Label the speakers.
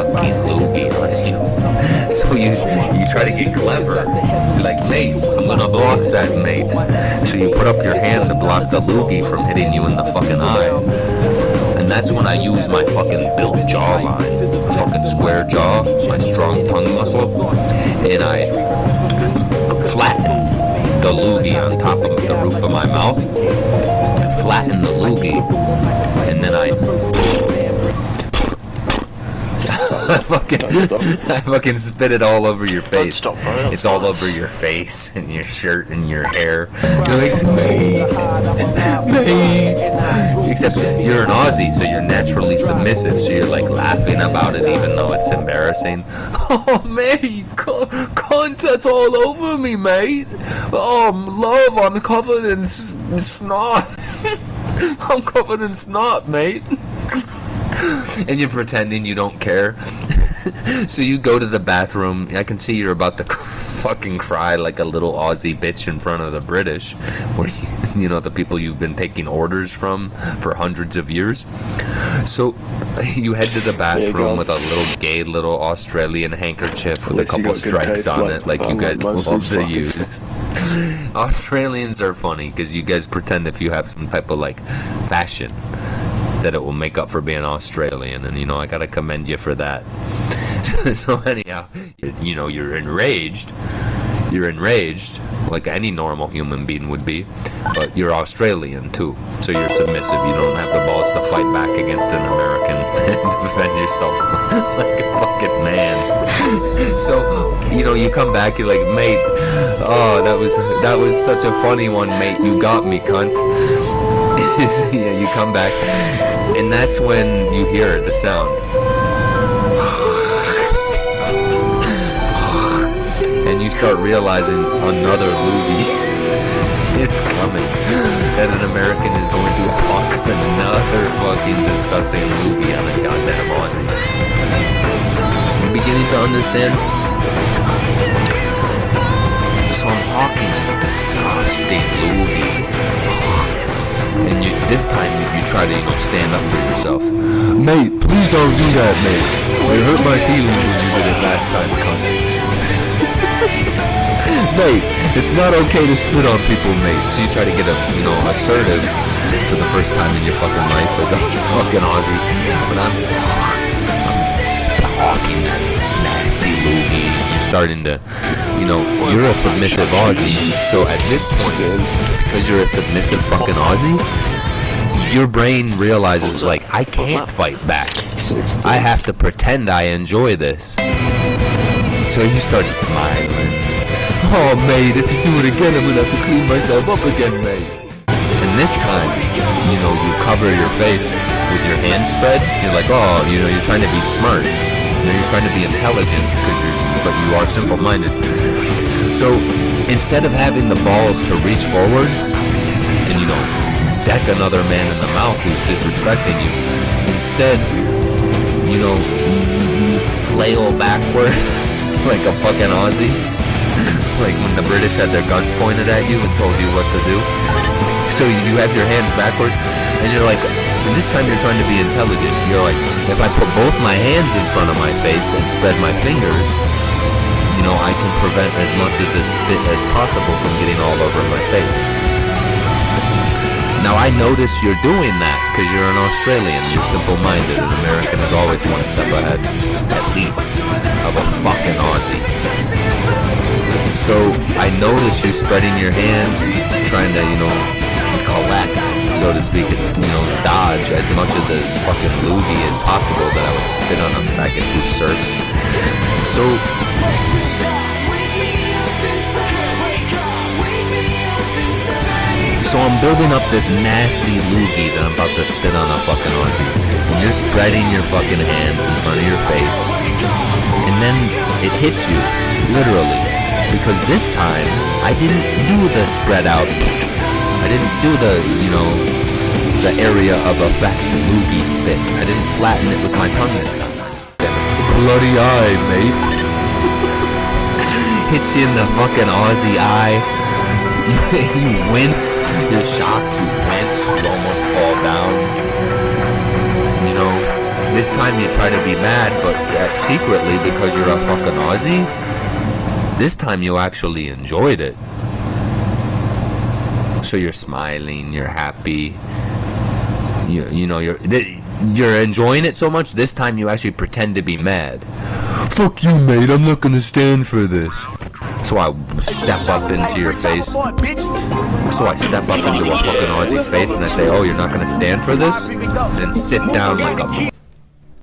Speaker 1: fucking loogie on you. So you try to get clever. You're like, mate, I'm gonna block that, mate. So you put up your hand to block the loogie from hitting you in the fucking eye. And that's when I use my fucking built jawline, fucking square jaw, my strong tongue muscle, and I flatten the loogie on top of the roof of my mouth, flatten the loogie, and then I fucking spit it all over your face. It's all over your face and your shirt and your hair. You're like, mate. Except you're an Aussie, so you're naturally submissive, so you're like laughing about it even though it's embarrassing. Oh, mate, cunt, that's all over me, mate. Oh, love, I'm covered in snot. I'm covered in snot, mate. And you're pretending you don't care. So you go to the bathroom. I can see you're about to fucking cry like a little Aussie bitch in front of the British, where you know, the people you've been taking orders from for hundreds of years. So you head to the bathroom with a little gay little Australian handkerchief with a couple stripes on it, like you guys love to use. Australians are funny because you guys pretend if you have some type of like fashion that it will make up for being Australian, and you know, I gotta commend you for that. So anyhow, you know, you're enraged like any normal human being would be, but you're Australian too, so you're submissive. You don't have the balls to fight back against an American and defend yourself like a fucking man. So, you know, you come back, you're like, mate, oh, that was such a funny one, mate, you got me, cunt. Yeah, you come back, and that's when you hear the sound. And you start realizing another loogie it's coming. That an American is going to fuck another fucking disgusting loogie on a goddamn Aussie. You're beginning to understand? So I'm hawking this disgusting loogie. And this time you try to, you know, stand up for yourself. Mate, please don't do that, mate. It hurt my feelings when you did it last time, cunt. Mate, it's not okay to spit on people, mate. So you try to get assertive for the first time in your fucking life as a fucking Aussie. But I'm hawking that nasty loogie. You're starting to, you know, you're a submissive Aussie. So at this point, because you're a submissive fucking Aussie, your brain realizes, like, I can't fight back. I have to pretend I enjoy this. So you start smiling. Oh, mate, if you do it again, I'm gonna have to clean myself up again, mate. And this time, you know, you cover your face with your hands spread. You're like, oh, you know, you're trying to be smart. You know, you're trying to be intelligent, but you are simple-minded. So instead of having the balls to reach forward and, you know, deck another man in the mouth who's disrespecting you, instead, you know, you flail backwards like a fucking Aussie. Like when the British had their guns pointed at you and told you what to do. So you have your hands backwards, and you're like, and this time you're trying to be intelligent. You're like, if I put both my hands in front of my face and spread my fingers, you know, I can prevent as much of this spit as possible from getting all over my face. Now I notice you're doing that because you're an Australian. You're simple-minded. An American is always one step ahead, at least, of a fucking Aussie. So I notice you spreading your hands, trying to, you know, collect, so to speak, you know, dodge as much of the fucking loogie as possible that I would spit on a faggot who surfs. So I'm building up this nasty loogie that I'm about to spit on a fucking Aussie. And you're spreading your fucking hands in front of your face. And then it hits you, literally. Because this time, I didn't do the spread out. I didn't do the, you know, the area of effect loogie spit. I didn't flatten it with my tongue this time. Bloody eye, mate. Hits you in the fucking Aussie eye. You wince. You're shocked. You wince. You almost fall down. You know, This time you try to be mad, but secretly because you're a fucking Aussie. This time you actually enjoyed it. So you're smiling, you're happy. You're enjoying it so much. This time you actually pretend to be mad. Fuck you, mate. I'm not gonna stand for this. So I step up into your face. So I step up into a fucking Aussie's face and I say, oh, you're not gonna stand for this? Then sit down like a